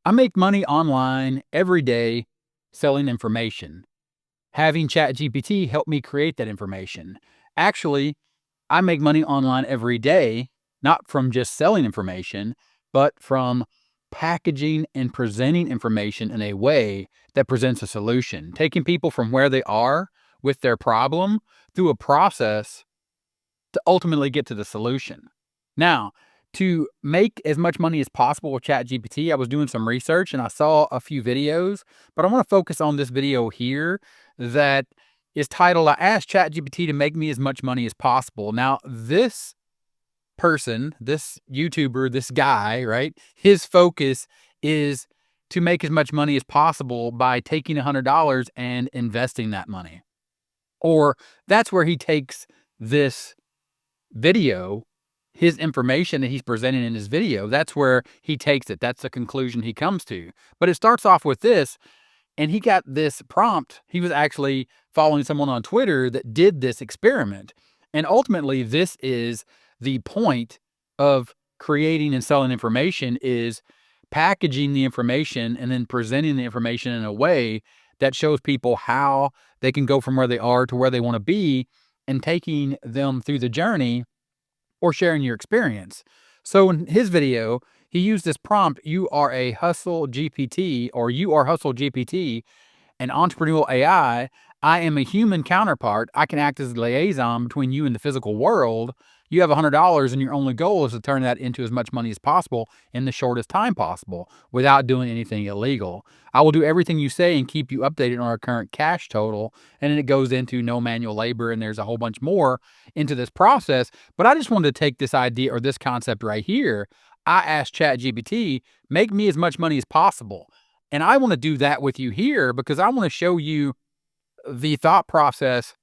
I make money online every day selling information. Having ChatGPT help me create that information. Actually, I make money online every day, not from just selling information, but from packaging and presenting information in a way that presents a solution, taking people from where they are with their problem through a process to ultimately get to the solution. Now, to make as much money as possible with ChatGPT, I was doing some research and I saw a few videos, but I want to focus on this video here that is titled, I asked ChatGPT to make me as much money as possible. Now, this person, this YouTuber, this guy, right? His focus is to make as much money as possible by taking $100 and investing that money. Or that's where he takes this video, his information that he's presenting in his video, that's where he takes it. That's the conclusion he comes to. But it starts off with this, and he got this prompt. He was actually following someone on Twitter that did this experiment. And ultimately, this is the point of creating and selling information is packaging the information and then presenting the information in a way that shows people how they can go from where they are to where they want to be and taking them through the journey or sharing your experience. So in his video, he used this prompt, you are a hustle GPT, or you are hustle GPT, an entrepreneurial AI. I am a human counterpart. I can act as a liaison between you and the physical world. You have $100 and your only goal is to turn that into as much money as possible in the shortest time possible without doing anything illegal. I will do everything you say and keep you updated on our current cash total. And then it goes into no manual labor and there's a whole bunch more into this process. But I just wanted to take this idea or this concept right here. I asked ChatGPT, make me as much money as possible. And I want to do that with you here because I want to show you the thought process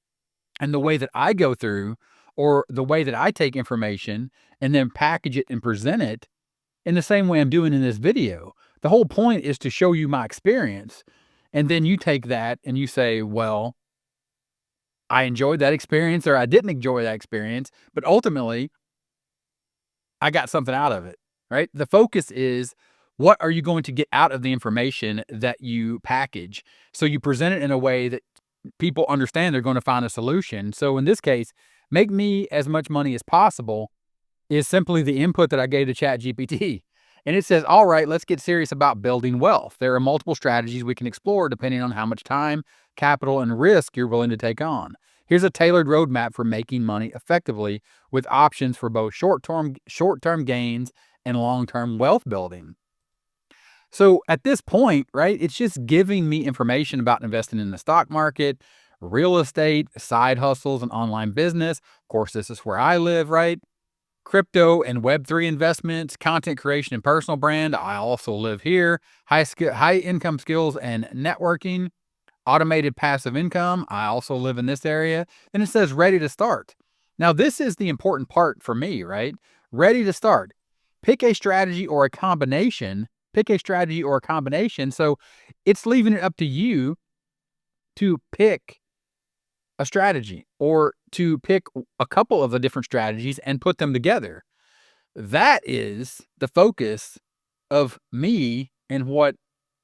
and the way that I go through or the way that I take information and then package it and present it in the same way I'm doing in this video. The whole point is to show you my experience. And then you take that and you say, well, I enjoyed that experience or I didn't enjoy that experience, but ultimately I got something out of it, right? The focus is what are you going to get out of the information that you package? So you present it in a way that people understand they're going to find a solution. So in this case, make me as much money as possible is simply the input that I gave to ChatGPT. And it says, all right, let's get serious about building wealth. There are multiple strategies we can explore depending on how much time, capital, and risk you're willing to take on. Here's a tailored roadmap for making money effectively with options for both short-term gains and long-term wealth building. So at this point, right, it's just giving me information about investing in the stock market, real estate, side hustles, and online business. Of course, this is where I live, right? Crypto and Web3 investments, content creation and personal brand. I also live here. High income skills and networking, automated passive income. I also live in this area. And it says ready to start. Now, this is the important part for me, right? Ready to start. Pick a strategy or a combination. Pick a strategy or a combination. So it's leaving it up to you to pick a strategy or to pick a couple of the different strategies and put them together. That is the focus of me and what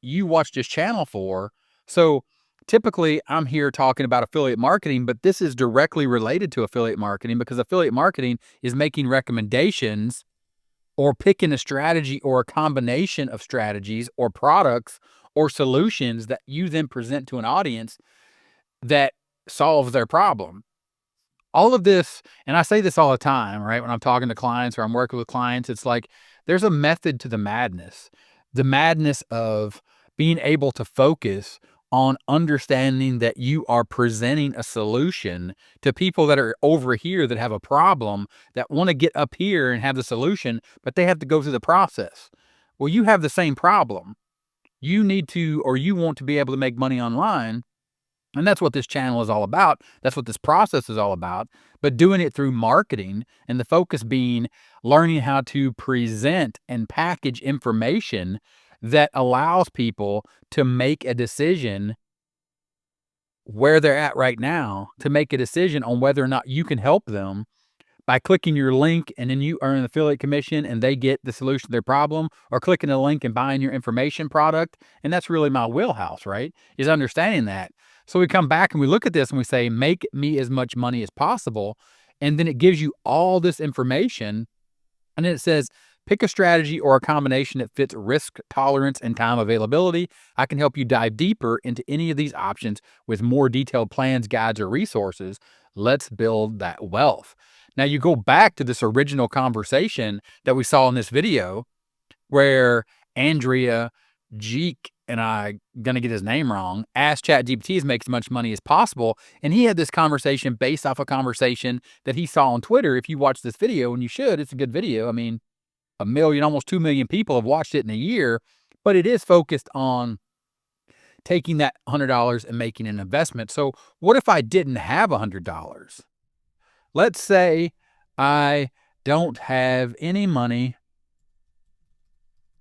you watch this channel for. So typically I'm here talking about affiliate marketing, but this is directly related to affiliate marketing because affiliate marketing is making recommendations or picking a strategy or a combination of strategies or products or solutions that you then present to an audience that solves their problem. All of this, and I say this all the time, right? When I'm talking to clients or I'm working with clients, it's like there's a method to the madness of being able to focus on understanding that you are presenting a solution to people that are over here that have a problem that want to get up here and have the solution, but they have to go through the process. Well, you have the same problem. You need to, or you want to be able to make money online. And that's what this channel is all about. That's what this process is all about. But doing it through marketing and the focus being learning how to present and package information that allows people to make a decision where they're at right now, to make a decision on whether or not you can help them by clicking your link, and then you earn an affiliate commission and they get the solution to their problem, or clicking a link and buying your information product. And that's really my wheelhouse, right? Is understanding that. So we come back and we look at this and we say, make me as much money as possible. And then it gives you all this information. And then it says, pick a strategy or a combination that fits risk tolerance and time availability. I can help you dive deeper into any of these options with more detailed plans, guides, or resources. Let's build that wealth. Now, you go back to this original conversation that we saw in this video where Andrea Jeek, and I'm going to get his name wrong, asked ChatGPT to make as much money as possible. And he had this conversation based off a conversation that he saw on Twitter. If you watch this video, and you should, it's a good video. I mean, 1 million, almost 2 million people have watched it in a year, but it is focused on taking that $100 and making an investment. So what if I didn't have $100? Let's say I don't have any money,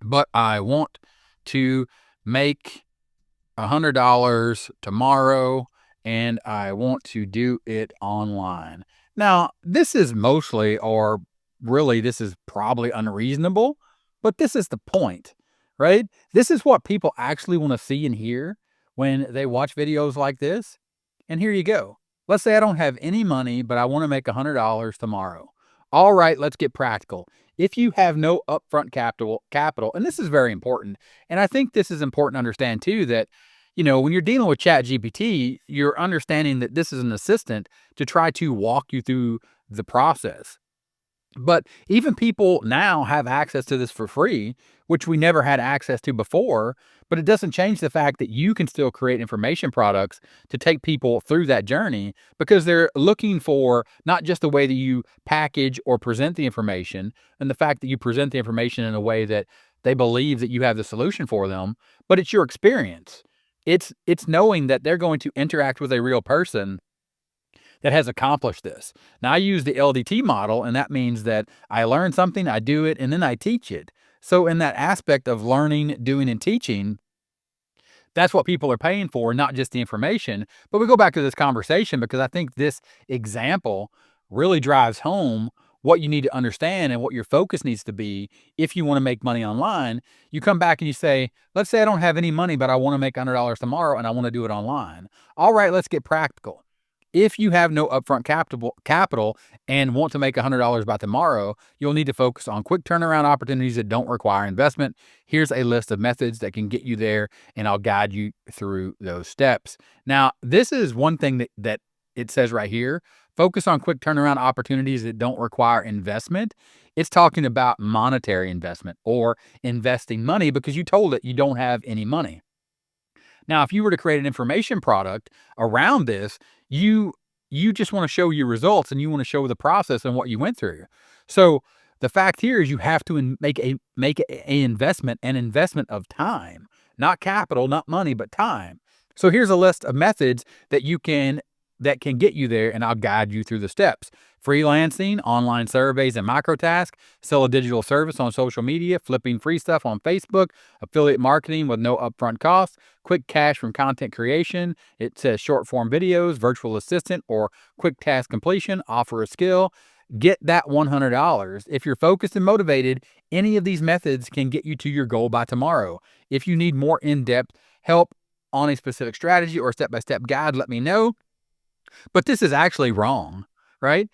but I want to make $100 tomorrow and I want to do it online. Now, this is mostly, or really, this is probably unreasonable, but this is the point, right? This is what people actually want to see and hear when they watch videos like this. And here you go. Let's say I don't have any money, but I want to make $100 tomorrow. All right, let's get practical. If you have no upfront capital, and this is very important, and I think this is important to understand too, that, when you're dealing with ChatGPT, you're understanding that this is an assistant to try to walk you through the process. But even people now have access to this for free, which we never had access to before. But it doesn't change the fact that you can still create information products to take people through that journey, because they're looking for not just the way that you package or present the information and the fact that you present the information in a way that they believe that you have the solution for them, but it's your experience. It's knowing that they're going to interact with a real person that has accomplished this. Now, I use the LDT model, and that means that I learn something, I do it, and then I teach it. So in that aspect of learning, doing, and teaching, that's what people are paying for, not just the information. But we go back to this conversation because I think this example really drives home what you need to understand and what your focus needs to be if you want to make money online. You come back and you say, let's say I don't have any money, but I want to make $100 tomorrow and I want to do it online. All right, let's get practical. If you have no upfront capital and want to make $100 by tomorrow, you'll need to focus on quick turnaround opportunities that don't require investment. Here's a list of methods that can get you there, and I'll guide you through those steps. Now, this is one thing that it says right here: focus on quick turnaround opportunities that don't require investment. It's talking about monetary investment or investing money because you told it you don't have any money. Now, if you were to create an information product around this, you just want to show your results and you want to show the process and what you went through. So the fact here is you have to make an investment of time, not capital, not money, but time. So here's a list of methods that that can get you there, and I'll guide you through the steps. Freelancing, online surveys and microtasks, sell a digital service on social media, flipping free stuff on Facebook, affiliate marketing with no upfront costs, quick cash from content creation. It says short form videos, virtual assistant, or quick task completion, offer a skill. Get that $100. If you're focused and motivated, any of these methods can get you to your goal by tomorrow. If you need more in-depth help on a specific strategy or step-by-step guide, let me know. But this is actually wrong, right?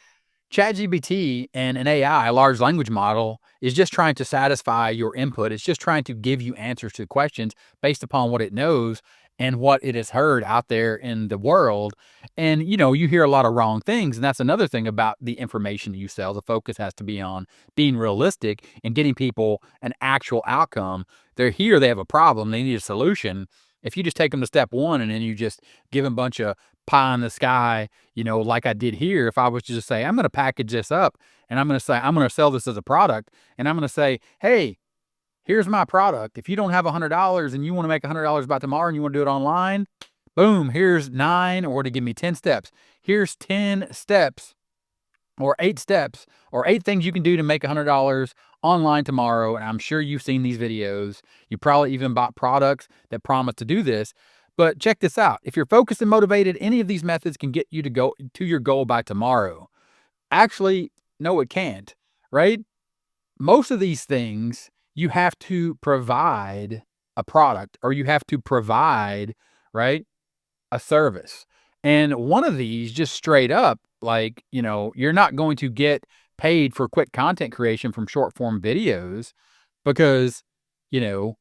ChatGPT and an AI, a large language model, is just trying to satisfy your input. It's just trying to give you answers to questions based upon what it knows and what it has heard out there in the world. And, you hear a lot of wrong things. And that's another thing about the information you sell. The focus has to be on being realistic and getting people an actual outcome. They're here, they have a problem, they need a solution. If you just take them to step one and then you just give them a bunch of pie in the sky, like I did here, if I was to just say, I'm going to package this up and I'm going to sell this as a product, and I'm going to say, hey, here's my product. If you don't have $100 and you want to make $100 by tomorrow and you want to do it online, boom, here's 9, or to give me 10 steps. Here's 10 steps or 8 steps or 8 things you can do to make $100 online tomorrow. And I'm sure you've seen these videos. You probably even bought products that promise to do this. But check this out. If you're focused and motivated, any of these methods can get you to go to your goal by tomorrow. Actually, No, it can't, right? Most of these things, you have to provide a product or you have to provide, right, a service. And one of these, just straight up, like, you're not going to get paid for quick content creation from short form videos because, you know,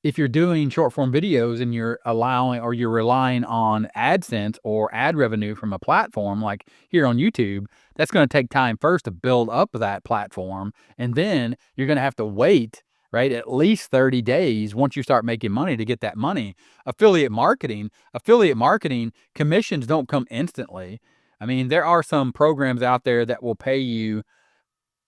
if you're doing short form videos and you're allowing or you're relying on AdSense or ad revenue from a platform like here on YouTube, that's going to take time first to build up that platform. And then you're going to have to wait, right? At least 30 days once you start making money to get that money. Affiliate marketing commissions don't come instantly. I mean, there are some programs out there that will pay you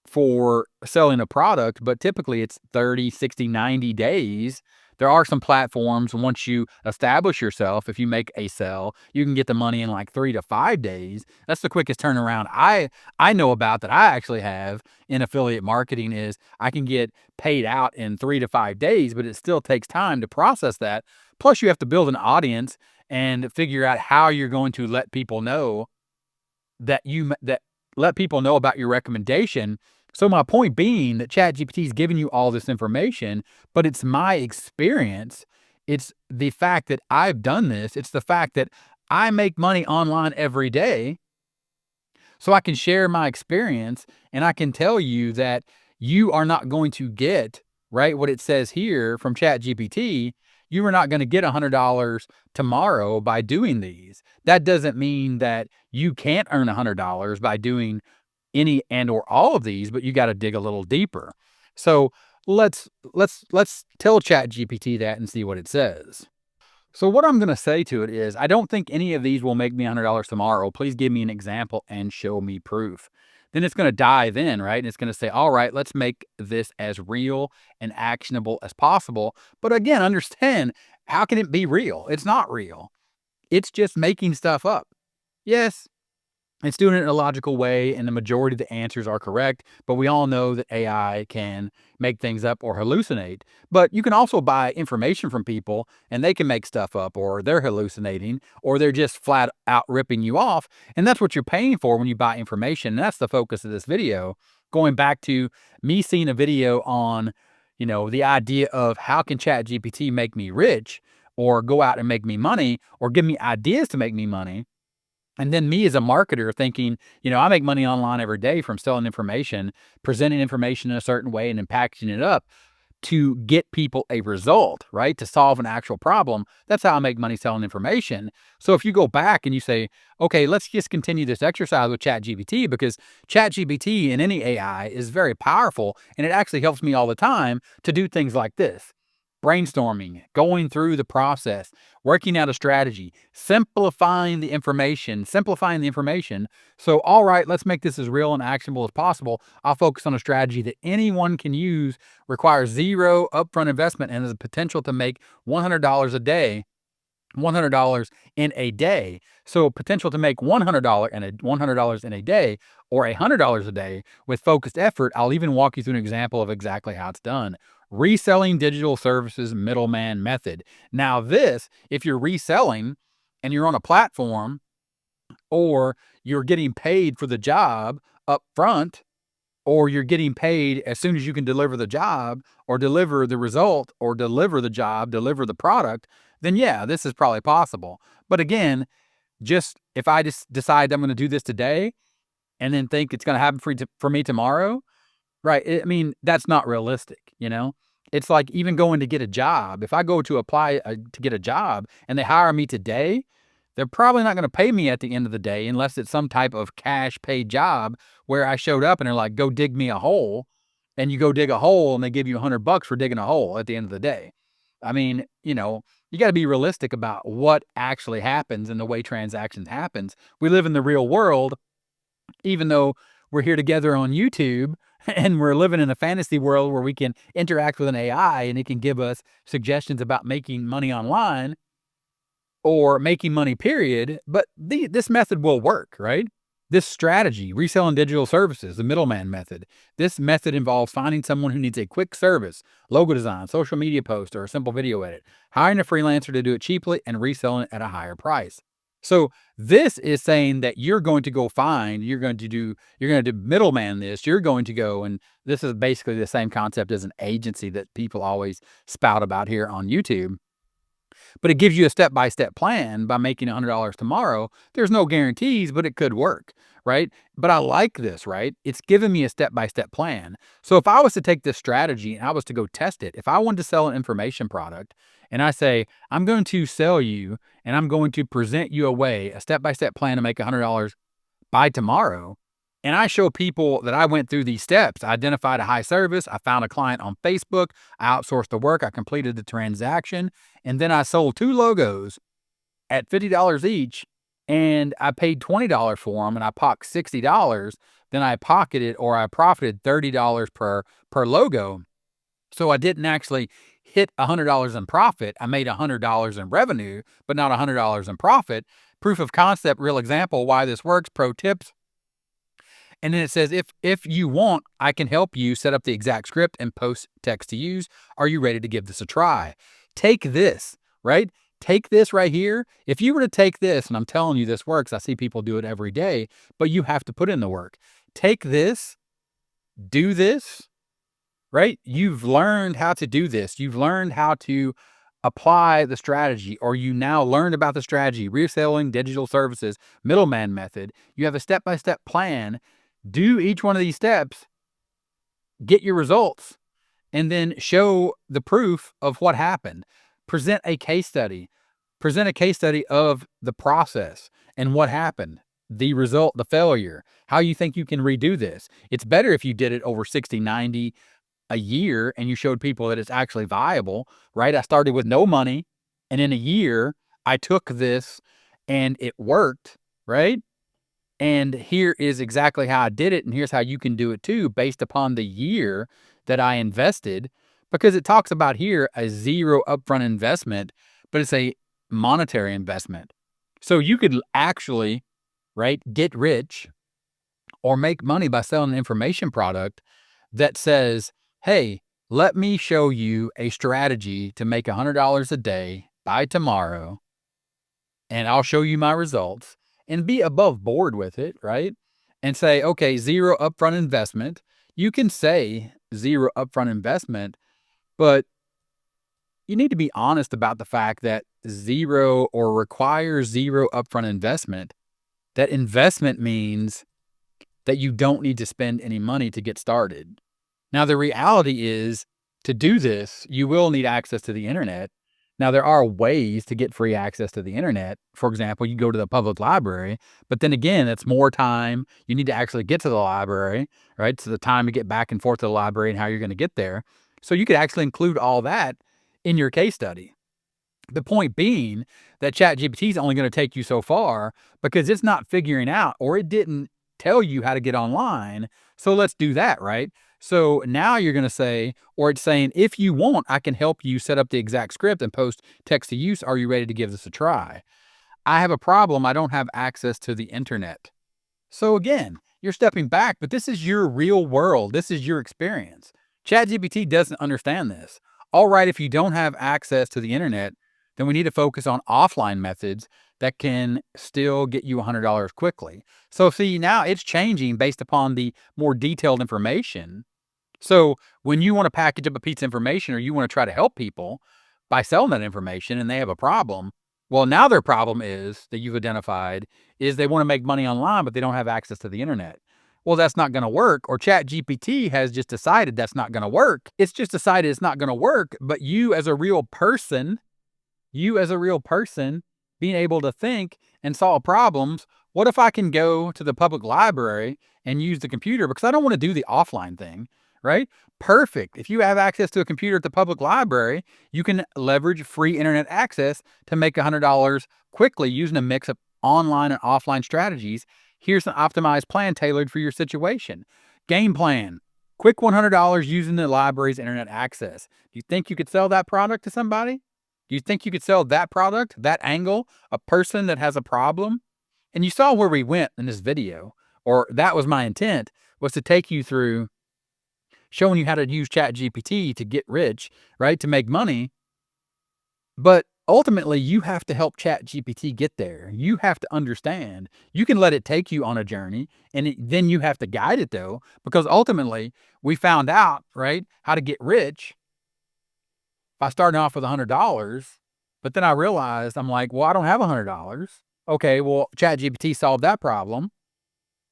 for selling a product, but typically it's 30, 60, 90 days. There are some platforms, once you establish yourself, if you make a sell, you can get the money in like 3 to 5 days. That's the quickest turnaround I know about that I actually have in affiliate marketing is I can get paid out in 3 to 5 days, but it still takes time to process that. Plus you have to build an audience and figure out how you're going to let people know that let people know about your recommendation. So my point being that ChatGPT is giving you all this information, but it's my experience. It's the fact that I've done this. It's the fact that I make money online every day. So I can share my experience and I can tell you that you are not going to get, right, what it says here from ChatGPT. You are not going to get $100 tomorrow by doing these. That doesn't mean that you can't earn $100 by doing any and or all of these, but you got to dig a little deeper. So let's tell ChatGPT that and see what it says. So what I'm going to say to it is, I don't think any of these will make me $100 tomorrow. Please give me an example and show me proof. Then it's going to dive in, right? And it's going to say, all right, let's make this as real and actionable as possible. But again, understand, how can it be real? It's not real. It's just making stuff up. Yes, it's doing it in a logical way, and the majority of the answers are correct, but we all know that AI can make things up or hallucinate. But you can also buy information from people, and they can make stuff up, or they're hallucinating, or they're just flat out ripping you off. And that's what you're paying for when you buy information. And that's the focus of this video. Going back to me seeing a video on, the idea of how can ChatGPT make me rich, or go out and make me money, or give me ideas to make me money. And then me as a marketer thinking, I make money online every day from selling information, presenting information in a certain way, and then packaging it up to get people a result, right? To solve an actual problem. That's how I make money selling information. So if you go back and you say, okay, let's just continue this exercise with ChatGPT, because ChatGPT in any AI is very powerful, and it actually helps me all the time to do things like this. Brainstorming, going through the process, working out a strategy, simplifying the information. So, all right, let's make this as real and actionable as possible. I'll focus on a strategy that anyone can use, requires zero upfront investment, and has the potential to make $100 a day. $100 in a day. So potential to make $100 in a day, or $100 a day with focused effort. I'll even walk you through an example of exactly how it's done. Reselling digital services middleman method. Now this, if you're reselling and you're on a platform, or you're getting paid for the job up front, or you're getting paid as soon as you can deliver the job, or deliver the result, or deliver the job, deliver the product, then yeah, this is probably possible. But again, just if I just decide I'm going to do this today and then think it's going to happen for me tomorrow, right? I mean, that's not realistic. It's like even going to get a job. If I go to apply to get a job and they hire me today, they're probably not going to pay me at the end of the day unless it's some type of cash paid job where I showed up and they're like, go dig me a hole. And you go dig a hole and they give you $100 for digging a hole at the end of the day. I mean, you got to be realistic about what actually happens and the way transactions happens. We live in the real world, even though we're here together on YouTube, and we're living in a fantasy world where we can interact with an AI and it can give us suggestions about making money online or making money, period. But this method will work, right? This strategy, reselling digital services, the middleman method. This method involves finding someone who needs a quick service, logo design, social media post, or a simple video edit, hiring a freelancer to do it cheaply, and reselling it at a higher price. So this is saying that you're going to go find, you're going to do middleman this, you're going to go, and this is basically the same concept as an agency that people always spout about here on YouTube. But it gives you a step-by-step plan by making $100 tomorrow. There's no guarantees, but it could work, right? But I like this, right? It's giving me a step-by-step plan. So if I was to take this strategy and I was to go test it, if I wanted to sell an information product and I say, I'm going to sell you and I'm going to present you a step-by-step plan to make $100 by tomorrow, and I show people that I went through these steps. I identified a high service. I found a client on Facebook. I outsourced the work. I completed the transaction. And then I sold 2 logos at $50 each. And I paid $20 for them and I pocked $60. Then I pocketed or I profited $30 per logo. So I didn't actually hit $100 in profit. I made $100 in revenue, but not $100 in profit. Proof of concept, real example, why this works, pro tips. And then it says, if you want, I can help you set up the exact script and post text to use. Are you ready to give this a try? Take this, right? Take this right here. If you were to take this, and I'm telling you this works, I see people do it every day, but you have to put in the work. Take this, do this, right? You've learned how to do this. You've learned how to apply the strategy, or you now learned about the strategy, reselling digital services, middleman method. You have a step-by-step plan. Do each one of these steps, get your results, and then show the proof of what happened. Present a case study. Present a case study of the process and what happened, the result, the failure, how you think you can redo this. It's better if you did it over 60, 90, a year, and you showed people that it's actually viable, right? I started with no money, and in a year, I took this and it worked, right? And here is exactly how I did it, and here's how you can do it too, based upon the year that I invested, because it talks about here a zero upfront investment, but it's a monetary investment. So you could actually, right, get rich or make money by selling an information product that says, hey, let me show you a strategy to make $100 a day by tomorrow, and I'll show you my results, and be above board with it, right? And say, okay, zero upfront investment. You can say zero upfront investment, but you need to be honest about the fact that zero or requires zero upfront investment. That investment means that you don't need to spend any money to get started. Now, the reality is, to do this, you will need access to the internet. Now, there are ways to get free access to the internet. For example, you go to the public library, but then again, it's more time. You need to actually get to the library, right? So the time to get back and forth to the library and how you're going to get there. So you could actually include all that in your case study. The point being that ChatGPT is only going to take you so far because it's not figuring out, or it didn't tell you how to get online. So let's do that, right? So now you're going to say, or it's saying, if you want, I can help you set up the exact script and post text to use. Are you ready to give this a try? I have a problem. I don't have access to the internet. So again, you're stepping back, but this is your real world. This is your experience. ChatGPT doesn't understand this. All right, if you don't have access to the internet, then we need to focus on offline methods that can still get you $100 quickly. So see, now it's changing based upon the more detailed information. So when you want to package up a piece of information, or you want to try to help people by selling that information and they have a problem, well, now their problem is, that you've identified, is they want to make money online, but they don't have access to the internet. Well, that's not going to work, or ChatGPT has just decided that's not going to work. It's just decided it's not going to work, but you as a real person, being able to think and solve problems. What if I can go to the public library and use the computer, because I don't want to do the offline thing, right? Perfect. If you have access to a computer at the public library, you can leverage free internet access to make $100 quickly using a mix of online and offline strategies. Here's an optimized plan tailored for your situation. Game plan. Quick $100 using the library's internet access. Do you think you could sell that product to somebody? Do you think you could sell that product, that angle, a person that has a problem? And you saw where we went in this video, or that was my intent, was to take you through showing you how to use ChatGPT to get rich, right? To make money. But ultimately, you have to help ChatGPT get there. You have to understand. You can let it take you on a journey, and then you have to guide it though, because ultimately, we found out, right, how to get rich by starting off with $100. But then I realized, I'm like, well, I don't have $100. Okay, well, ChatGPT solved that problem.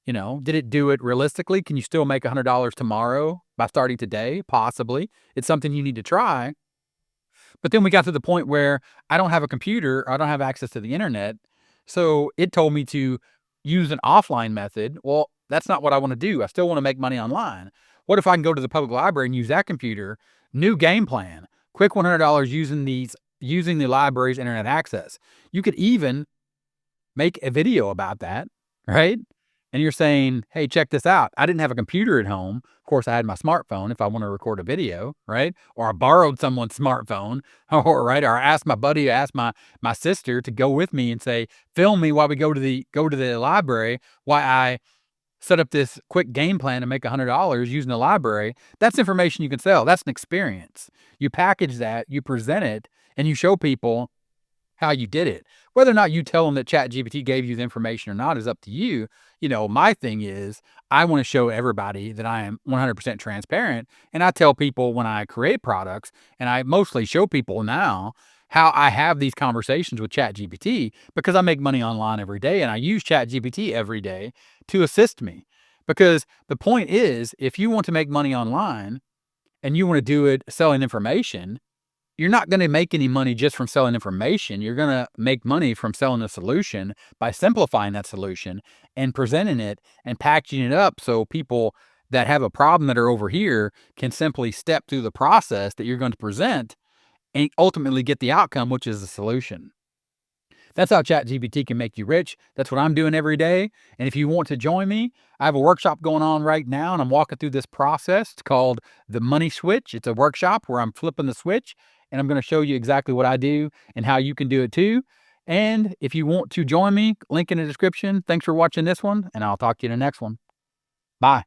Did it do it realistically? Can you still make $100 tomorrow by starting today? Possibly. It's something you need to try. But then we got to the point where I don't have a computer, I don't have access to the internet. So it told me to use an offline method. Well, that's not what I want to do. I still want to make money online. What if I can go to the public library and use that computer? New game plan. Quick $100 using the library's internet access. You could even make a video about that, right? And you're saying, hey, check this out. I didn't have a computer at home. Of course, I had my smartphone if I want to record a video, right? Or I borrowed someone's smartphone, or right, or I asked my buddy, I asked my sister to go with me and say, film me while we go to the library, while I set up this quick game plan to make $100 using the library. That's information you can sell. That's an experience. You package that, you present it, and you show people how you did it. Whether or not you tell them that ChatGPT gave you the information or not is up to you. My thing is I want to show everybody that I am 100% transparent. And I tell people when I create products, and I mostly show people now how I have these conversations with ChatGPT, because I make money online every day and I use ChatGPT every day to assist me. Because the point is, if you want to make money online and you want to do it selling information, you're not going to make any money just from selling information. You're going to make money from selling a solution by simplifying that solution and presenting it and packaging it up so people that have a problem that are over here can simply step through the process that you're going to present and ultimately get the outcome, which is the solution. That's how ChatGPT can make you rich. That's what I'm doing every day. And if you want to join me, I have a workshop going on right now, and I'm walking through this process. It's called the money switch. It's a workshop where I'm flipping the switch, and I'm going to show you exactly what I do and how you can do it too. And if you want to join me, link in the description. Thanks for watching this one, and I'll talk to you in the next one. Bye.